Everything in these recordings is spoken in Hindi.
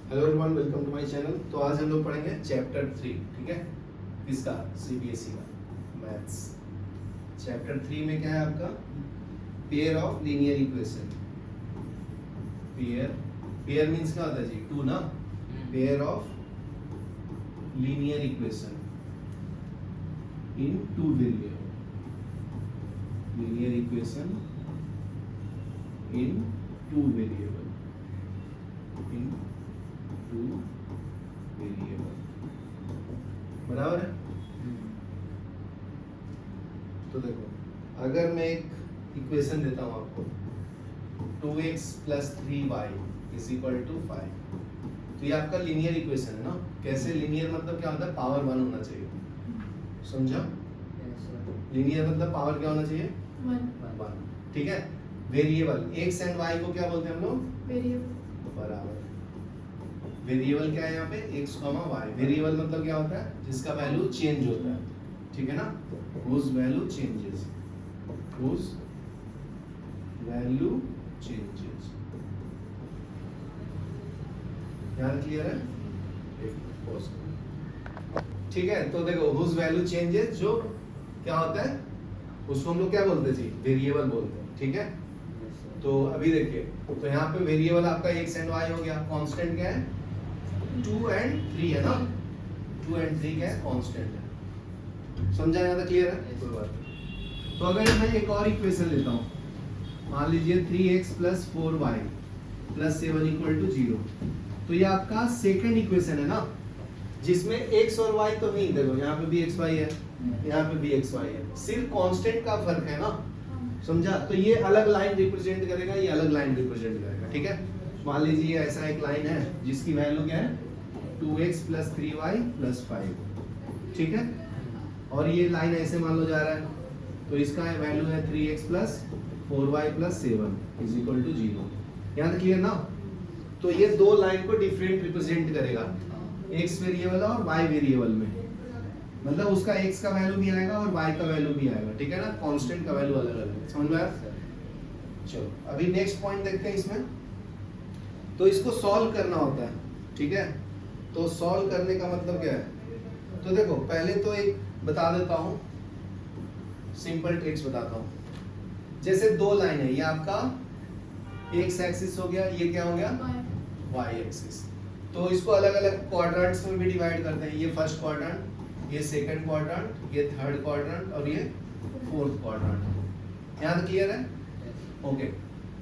Hello everyone, welcome to my channel. तो आज हम लोग पढ़ेंगे चैप्टर 3, ठीक है, इसका सीबीएसई का मैथ्स। चैप्टर 3 में क्या है आपका? Pair of linear equation. Pair means क्या होता है जी? टू ना। Pair of linear equation in two variable. Linear equation in two variable. In two variable, बराबर है। तो देखो, अगर मैं एक इक्वेशन देता हूं आपको 2x + 3y = 5, तो ये आपका लीनियर इक्वेशन है ना। कैसे लीनियर मतलब क्या होता है? पावर 1 होना चाहिए, समझा? लीनियर मतलब पावर क्या होना चाहिए? 1, ठीक है। वेरिएबल x एंड y को क्या बोलते हैं हम लोग? वेरिएबल, बराबर। वेरिएबल क्या है यहाँ पे? x, y। वेरिएबल मतलब क्या होता है? जिसका वैल्यू चेंज होता है, ठीक है ना। whose value changes, whose value changes। यहाँ क्लियर है? ठीक है। तो देखो, whose value changes जो क्या होता है उसको हम लोग क्या बोलते हैं जी? वेरिएबल बोलते हैं, ठीक है। तो अभी देखिए, तो यहाँ पे वेरिएबल आपका x एंड y हो गया। कांस्टेंट क्या है? 2 एंड 3 है ना। 2 एंड 3 क्या है? कांस्टेंट है। समझा? यहाँ तक क्लियर है? कोई बात नहीं। तो अगर मैं एक और इक्वेशन लेता हूँ, मान लीजिए 3x + 4y + 7 = 0, तो ये आपका सेकंड इक्वेशन है ना, जिसमें x और y तो नहीं। देखो यहाँ पे भी x y है, यहाँ पे भी x y है, सिर्फ कांस्टेंट का फर्क है ना। समझा? तो ये अलग लाइन रिप्रेजेंट करेगा, ये अलग लाइन रिप्रेजेंट करेगा, ठीक है। मान लीजिए ऐसा एक लाइन है जिसकी वैल्यू क्या है? 2x + 3y + 5, ठीक है। और ये लाइन ऐसे मान लो जा रहा है, तो इसका वैल्यू है 3x + 4y + 7 = 0। यहाँ तक क्लियर ना। तो ये दो लाइन को डिफरेंट रिप्रेजेंट करेगा, x वेरिएबल और y वेरिएबल में। मतलब उसका x का वैल्यू भी आएगा और y का वैल्यू भी आएगा, ठीक है ना। कांस्टेंट का वैल्यू अलग अलग है। समझ में आया? चलो अभी नेक्स्ट पॉइंट देखते हैं इसमें। तो इसको सॉल्व करना होता है, ठीक है। तो सॉल्व करने का मतलब क्या है? तो देखो, पहले तो एक बता देता हूँ, सिंपल ट्रिक्स बताता हूँ। जैसे दो लाइन है, ये आपका x एक्सिस हो गया, ये क्या हो गया? y axis. तो इसको अलग अलग क्वाड्रेंट्स में भी डिवाइड करते हैं। ये फर्स्ट क्वाड्रेंट, ये सेकंड क्वाड्रेंट, ये थर्ड क्वाड्रेंट और ये फोर्थ क्वाड्रेंट। यहाँ तक क्लियर है? ओके।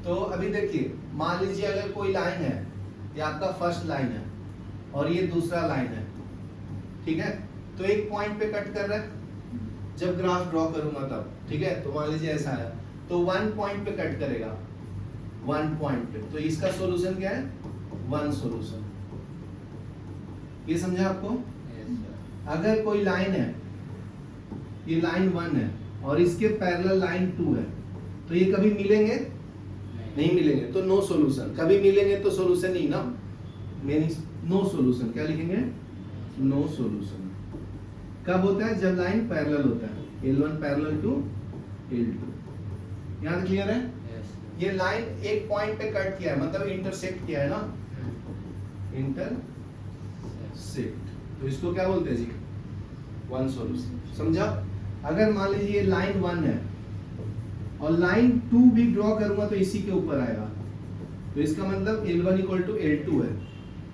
तो अभी देखिए, मान लीजिए अगर कोई लाइन है, ये आपका फर्स्ट लाइन है और ये दूसरा लाइन है, ठीक है। तो एक पॉइंट पे कट कर रहा है, जब ग्राफ ड्रॉ करूंगा तब, ठीक है। तो मान लीजिए ऐसा है, तो 1 पॉइंट पे कट करेगा, 1 पॉइंट पे। तो इसका सॉल्यूशन क्या है? 1 सॉल्यूशन। ये समझा आपको? अगर कोई लाइन है, ये लाइन 1 है और इसके पैरेलल लाइन 2 है, तो ये कभी मिलेंगे? नहीं मिलेंगे, तो नो सॉल्यूशन। कभी मिलेंगे तो सॉल्यूशन ही ना, मींस नो सॉल्यूशन। क्या लिखेंगे? No solution. कब होता है? जब लाइन पैरेलल होता है, L1 पैरेलल टू L2। यहाँ तक क्लियर है? ये लाइन एक पॉइंट पे कट किया है, मतलब इंटरसेक्ट किया है ना, इंटरसेक्ट। तो इसको क्या बोलते हैं जी? 1 सॉल्यूशन। समझा? अगर मान लीजिए लाइन 1 है और लाइन 2 भी ड्रॉ करूंगा तो इसी के ऊपर आएगा, तो इसका मतलब L1 = L2 है।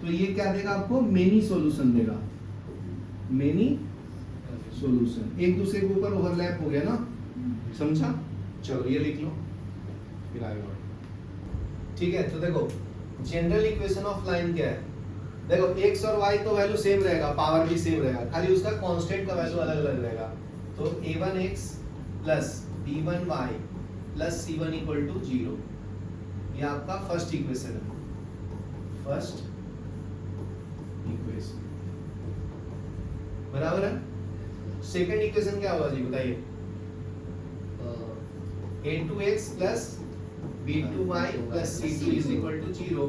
तो ये क्या देगा आपको? मेनी सॉल्यूशन देगा, मेनी सॉल्यूशन। एक दूसरे के ऊपर ओवरलैप हो गया ना। समझा? चलो ये लिख लो, फिर आगे बढ़ो, ठीक है। तो देखो, जनरल इक्वेशन ऑफ लाइन क्या है? देखो, x और y तो वैल्यू सेम रहेगा, पावर भी सेम रहेगा, खाली उसका कांस्टेंट का वैल्यू अलग अलग रहेगा। तो a1x + b1y + c1 = 0। ये आपका फर्स्ट इक्वेशन है, फर्स्ट इक्वेशन, बराबर है। सेकंड इक्वेशन क्या होगा जी? बताइए। a2x + b2y + c2 = 0।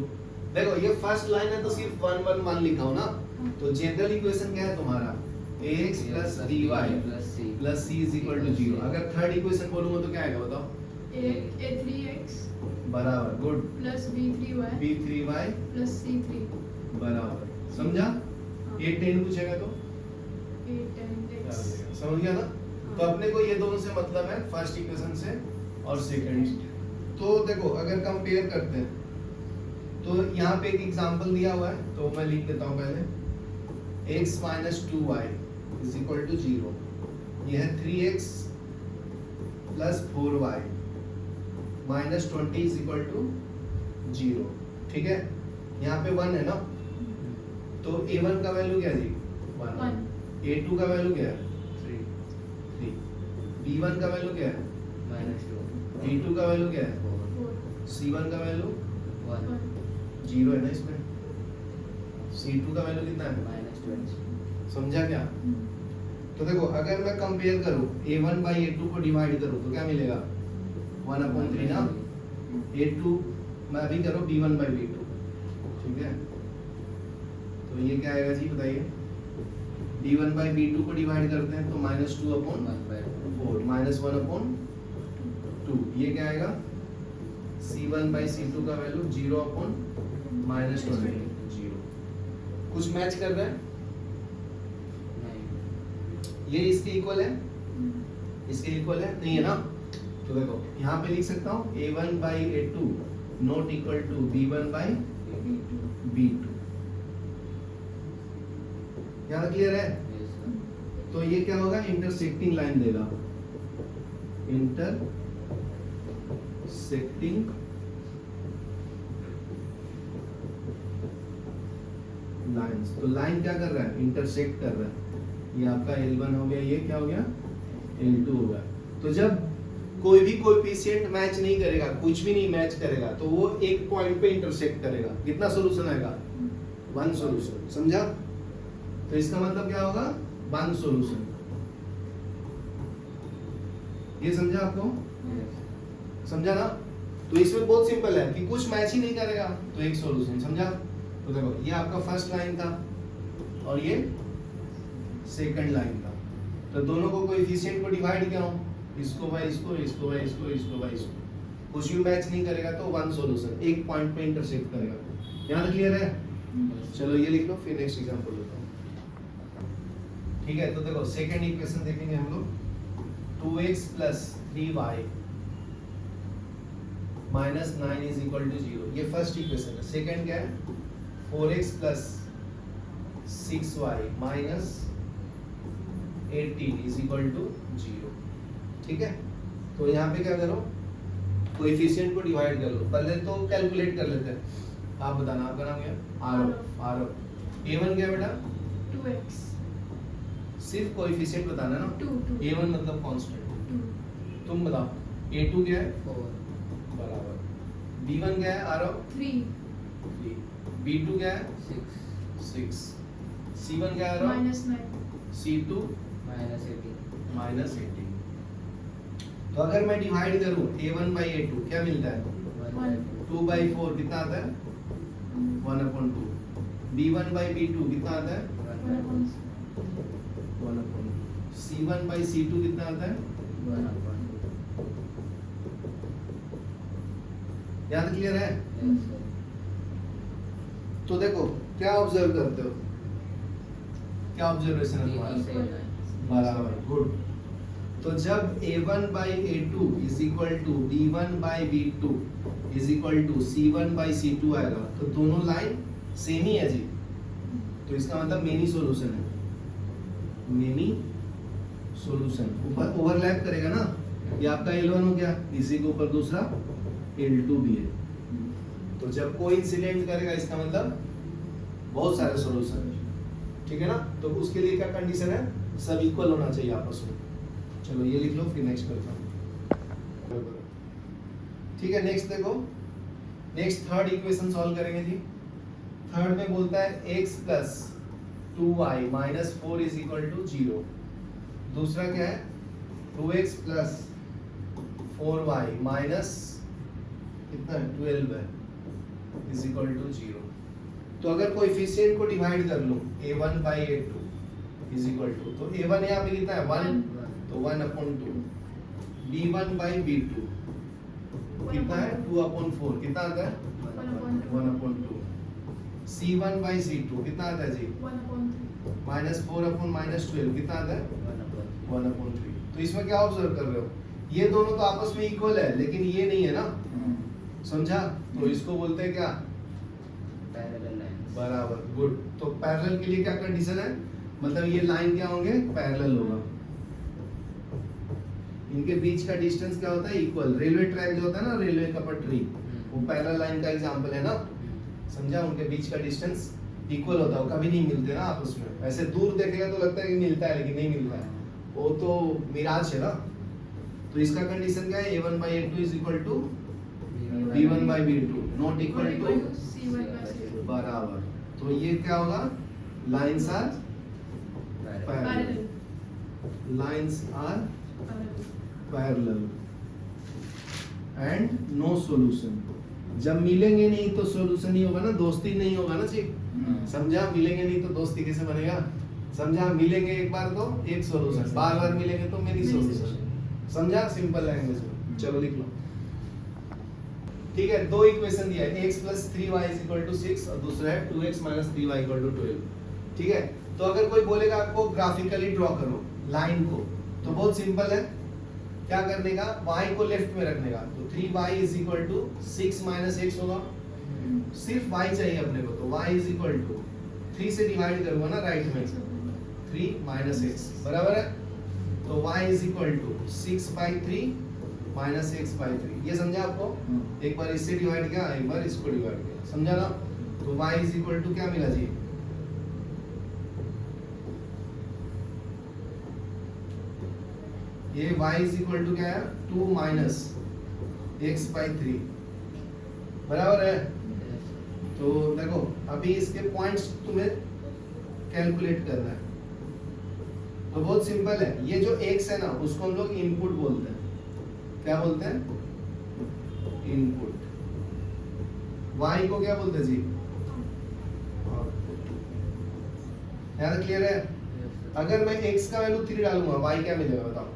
देखो, ये फर्स्ट लाइन है तो सिर्फ 1 1 1 लिखा हो ना। तो जनरल इक्वेशन क्या है तुम्हारा? ax + by + c = 0। अगर थर्ड इक्वेशन बोलूंगा तो क्या आएगा? बताओ। a3x बराबर, good. Plus b3y b3y plus c3 बराबर। ये 10 पूछेगा तो 8 10 क्या x हो जाएगा? समझ गया ना? तो अपने को ये दोनों से मतलब है फर्स्ट इक्वेशन से और सेकंड। तो देखो अगर कंपेयर करते हैं तो यहाँ पे एक एग्जांपल दिया हुआ है, तो मैं लिख देता हूँ पहले x minus 2y is equal to 0। ये है 3x plus 4y minus 20 is equal to 0। ठीक है, यहाँ पे 1 है ना, तो a1 का वैल्यू क्या है जी? 1। a2 का वैल्यू क्या है? 3। b1 का वैल्यू क्या है? -2 b2 का वैल्यू क्या है? 4 c1 का वैल्यू 1 0 है ना इसमें। c2 का वैल्यू कितना है? -20 समझा क्या? तो देखो अगर मैं कंपेयर करूं a1 बाई a2 को डिवाइड करूं तो क्या मिलेगा? 1/3 ना। a2 मैं अभी करो b1 बाई b2, ठीक है? तो ये क्या आएगा जी बताइए? b1 बाई b2 को डिवाइड करते हैं तो -2/4 -1/2। ये क्या आएगा? c1 बाई c2 का वैल्यू 0/-20 0। कुछ मैच कर रहा है? ये इसके इक्वल है? इसके इक्वल है? नहीं है ना। तो देखो यहाँ पे लिख सकता हूँ a1 by a2 not equal to b1 by b2। यहाँ तक क्लियर है? तो ये क्या होगा? इंटरसेक्टिंग लाइन देगा, इंटरसेक्टिंग लाइंस। तो लाइन क्या कर रहा है? इंटरसेक्ट कर रहा है। ये आपका L1 हो गया, ये क्या हो गया? L2 हो गया। तो जब कोई भी कोएफिशिएंट मैच नहीं करेगा, कुछ भी नहीं मैच करेगा, तो वो एक पॉइंट पे इंटरसेक्ट करेगा। कितना सॉल्यूशन आएगा? 1 सॉल्यूशन। समझा? तो इसका मतलब क्या होगा? 1 सॉल्यूशन। ये समझा आपको? समझा ना? तो इसमें बहुत सिंपल है कि कुछ मैच ही नहीं करेगा तो एक सॉल्यूशन। समझा? तो देखो ये आपका फर्स्ट लाइन था और ये सेकंड लाइन था। तो दोनों को कोएफिशिएंट को डिवाइड किया हूं, इसको बाय इसको, इसको बाय इसको, इसको बाय इसको। कुछ भी मैच नहीं करेगा तो 1 सॉल्यूशन, एक पॉइंट पे इंटरसेक्ट करेगा। यहां तक क्लियर है? चलो ये लिख लो, फिर नेक्स्ट एग्जांपल लेता हूं। ठीक है, तो देखो सेकंड इक्वेशन देखेंगे हम लोग। 2x plus 3y minus 9 is equal to 0। ये फर्स्ट इक्वेशन है। सेकंड क्या है? 4x plus 6y minus 18 is equal to 0। ठीक है, तो यहाँ पे क्या करो? कोएफिशिएंट को डिवाइड कर लो। पहले तो कैलकुलेट कर लेते हैं। आप बताना, आपका नाम क्या है? आरव। a1 क्या है बेटा? 2x सिर्फ कोएफिशिएंट बताना ना। 2 a1 मतलब कांस्टेंट। तुम बताओ a2 क्या है? 4 बराबर। b1 क्या है आरव? 3 b2 क्या है? 6 c1 क्या है आरव? -9 c2 -18 -18। तो अगर मैं डिवाइड करूं a1 बाई a2 क्या मिलता है? 2 बाई 4 कितना आता है? 1/2। b1 बाई b2 कितना आता है? 1/2। c1 बाई c2 कितना आता है? यहाँ तक क्लियर है? तो देखो क्या ऑब्जर्व करते हो? क्या ऑब्जर्वेशन है तुम्हारा? बराबर, गुड। तो जब a1 by a2 is equal to b1 by b2 is equal to c1 by c2 आएगा तो दोनों लाइन सेम ही है जी। तो इसका मतलब मेनी सॉल्यूशन है। मेनी सॉल्यूशन ऊपर ओवरलैप करेगा ना। ये आपका L1 हो गया, इसी के ऊपर दूसरा L2 भी है। तो जब कोई इंसिडेंट करेगा इसका मतलब बहुत सारे सॉल्यूशन है। ठीक है ना? तो उसके लिए क्या कंडीशन है? सब इक्वल होना चाहिए आपस में। चलो ये लिख लो, फिर नेक्स्ट करता हूँ। ठीक है, नेक्स्ट देखो। नेक्स्ट थर्ड इक्वेशन सॉल्व करेंगे जी। थर्ड में बोलता है x plus 2y minus 4 is equal to 0। दूसरा क्या है? 2x प्लस 4y माइनस कितना है? 12 है इज इक्वल टू 0। तो अगर कोएफिशिएंट को डिवाइड कर लूं a1 by a2 is equal to, तो a1 यहाँ पे कितना है? 1, तो 1/2। b1 बाई b2 कितना है? 2/4। कितना आता है? 1/2। C1 by C2 कितना आता है जी? 1/3. -4/-12 कितना आता है? 1/3. 1/3. तो इसमें क्या ऑब्जर्व कर रहे हो? ये दोनों तो आपस में इक्वल है, लेकिन ये नहीं है ना, समझा? तो इसको बोलते हैं क्या? Parallel lines. बराबर, गुड. तो पैरेलल के लिए क्या कंडीशन है? मतलब ये लाइन क्या होंगे? पैरेलल होगा. इनके बीच का डिस्टेंस क्या होता है? इक्वल. रेलवे ट्रैक जो होता है ना, रेलवे का पटरी, वो पैरेलल लाइन का एग्जांपल है ना, समझा? उनके बीच का डिस्टेंस इक्वल होता है, कभी नहीं मिलते ना आपस में. ऐसे दूर देखेगा तो लगता है कि मिलता है, लेकिन नहीं मिलता है, वो तो मिराज है ना. तो इसका कंडीशन क्या है? A1/A2 is equal to B1/B2 not equal to C1 by C2. बराबर. तो ये क्या होगा? Lines are Parallel. Lines are Parallel. Parallel and no solution. जब मिलेंगे नहीं तो सॉल्यूशन ही होगा ना, दोस्ती नहीं होगा ना जी. समझा? मिलेंगे नहीं तो दोस्ती कैसे बनेगा? समझा? मिलेंगे एक बार तो एक सॉल्यूशन, बार बार मिलेंगे तो मेनी Many सॉल्यूशन. solution. समझा? सिंपल लैंग्वेज में. चलो लिख लो. ठीक है, दो इक्वेशन दिया है, x + 3y = 6 और दूसरा है 2x - 3y = 12. ठीक है, तो अगर कोई बोलेगा आपको ग्राफिकली ड्रॉ करो लाइन को, तो बहुत सिंपल है. क्या करने का? y को लेफ्ट में रखने का. तो 3y = 6 - x होगा. सिर्फ y चाहिए अपने को, तो y = 3 से डिवाइड करूंगा ना राइट में, 3 - x बराबर है. तो y = 6/3 - x/3. ये समझा आपको? एक बार इससे डिवाइड किया, एक बार इसको डिवाइड किया, समझा ना? तो y = क्या मिला जी? ये y = क्या है? 2 - x/3 बराबर है. तो देखो अभी इसके पॉइंट्स तुम्हें कैलकुलेट करना है. तो बहुत सिंपल है. ये जो x है ना, उसको हम लोग इनपुट बोलते हैं. क्या बोलते हैं? इनपुट. y को क्या बोलते हैं जी? यार क्लियर है? अगर मैं x का वैल्यू 3 डालूंगा, y क्या मिलेगा बताओ?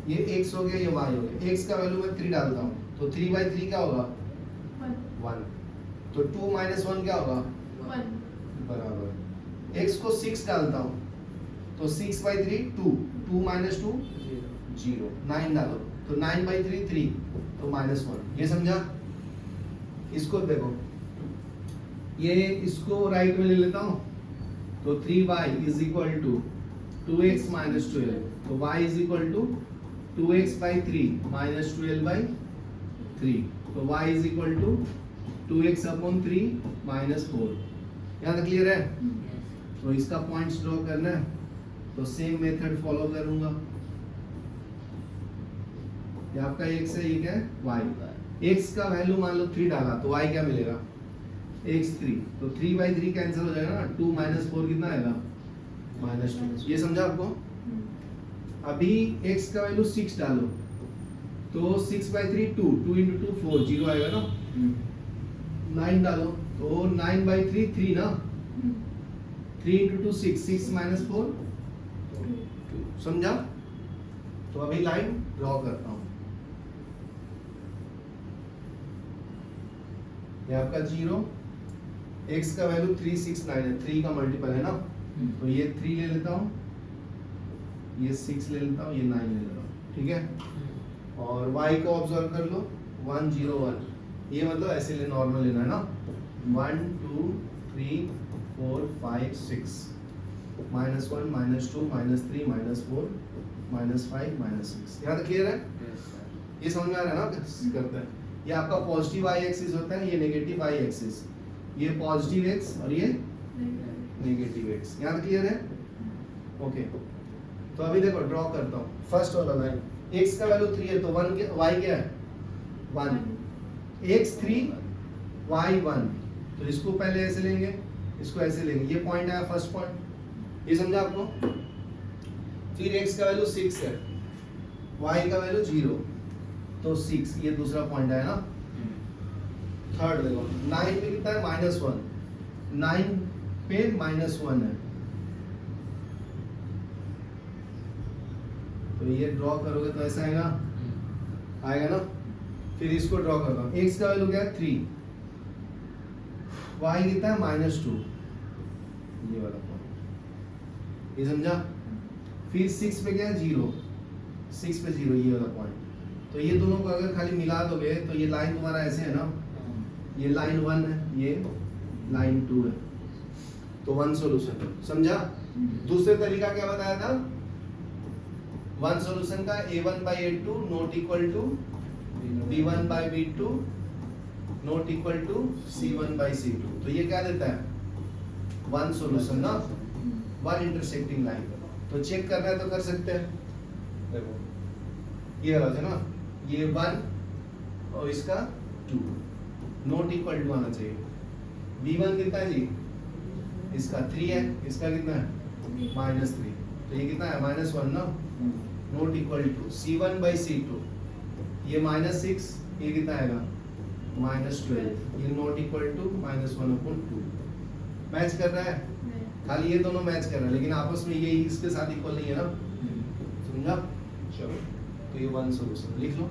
ये x हो गया, ये y हो गया. x का वैल्यू मैं 3 डालता हूँ, तो 3/3 क्या होगा? 1. तो 2 - 1 क्या होगा? 1. बराबर. x को 6 डालता हूँ, तो 6/3 2. 2 - 2 0. 9 डालो, तो 9/3 3, तो -1. ये समझा? इसको देखो, ये इसको राइट में ले लेता हूँ, तो 3y = 2x - 12. तो y = 2x/3 - 12/3. तो y = 2x/3 - 4. यहाँ तक क्लियर है? तो इसका पॉइंट्स ड्रॉ करना है, तो सेम मेथड फॉलो करूंगा. ये आपका x है, ये क्या है? y. x का वैल्यू मान लो 3 डाला, तो y क्या मिलेगा? x3. तो 3/3 कैंसिल हो जाएगा ना. 2 - 4 कितना आएगा? -2. ये समझा आपको? अभी x का वैल्यू 6 डालो, तो 6/3 2. 2 × 2 4, 0 आएगा ना. 9 डालो, तो 9/3 3 ना. 3 × 2 6, 6 - 4 2. समझा? तो अभी लाइन ड्रॉ करता हूं. ये आपका 0, x का वैल्यू 3 6 9 है, 3 का मल्टीपल है ना. तो ये 3 ले लेता हूं, ये 6 ले लेता हूं, ये 9 ले लेता हूं. ठीक है, और y को ऑब्जर्व कर लो, 1 0 1. ये मतलब ऐसे ले, नॉर्मल लेना है ना. 1 2 3 4 5 6 -1 -2 -3 -4 -5 -6. यहाँ तक क्लियर है? ये समझ में आ रहा है ना? कैसे करते हैं? ये आपका पॉजिटिव y एक्सिस होता है, ये नेगेटिव y एक्सिस. ये पॉजिटिव x और ये नेगेटिव x. यहाँ तक क्लियर है? ओके. तो अभी देखो ड्रॉ करता हूँ. फर्स्ट वाला लाइन, x का वैल्यू 3 है, तो 1 के y क्या है? 1. x 3 y 1. तो इसको पहले ऐसे लेंगे, इसको ऐसे लेंगे. ये पॉइंट आया फर्स्ट पॉइंट. ये समझा आपको? फिर x का वैल्यू 6 है, y का वैल्यू 0, तो 6. ये दूसरा पॉइंट आया ना. थर्ड देखो, 9 पे कितना है? -1. 9 पे -1 है. तो ये ड्रॉ करोगे तो ऐसा आएगा, आएगा ना. फिर इसको ड्रॉ करता हूँ. x का वैल्यू क्या है? 3. y कितना है -2, ये वाला पॉइंट, ये समझा। फिर 6 पे क्या है 0, 6 पे 0, ये वाला पॉइंट। तो ये दोनों को अगर खाली मिला दोगे तो ये लाइन तुम्हारा ऐसे है ना, ये लाइन 1 है, ये लाइन 2 है, तो 1 सॉल्यूशन समझा। दूसरे तरीका क्या बताया था, 1 सॉल्यूशन का a1/a2 not equal to b1/b2 not equal to c1/c2। तो ये क्या देता है, 1 सॉल्यूशन ना, 1 इंटरसेक्टिंग लाइन। तो चेक करना है तो कर सकते हैं, देखो ये वाला है ना, ये 1 और इसका 2 नॉट इक्वल टू आना चाहिए। b1 कितना है जी, इसका 3 है, इसका कितना है -3, तो ये कितना है -1 ना, नॉट इक्वल टू c1/c2, ये -6, ये कितना आएगा -12, ये नॉट इक्वल टू -1/2। मैच कर रहा है, खाली ये दोनों मैच कर रहे हैं, लेकिन आपस में ये इसके साथ इक्वल नहीं है ना, समझा। चलो तो ये 1 सॉल्यूशन लिख लो।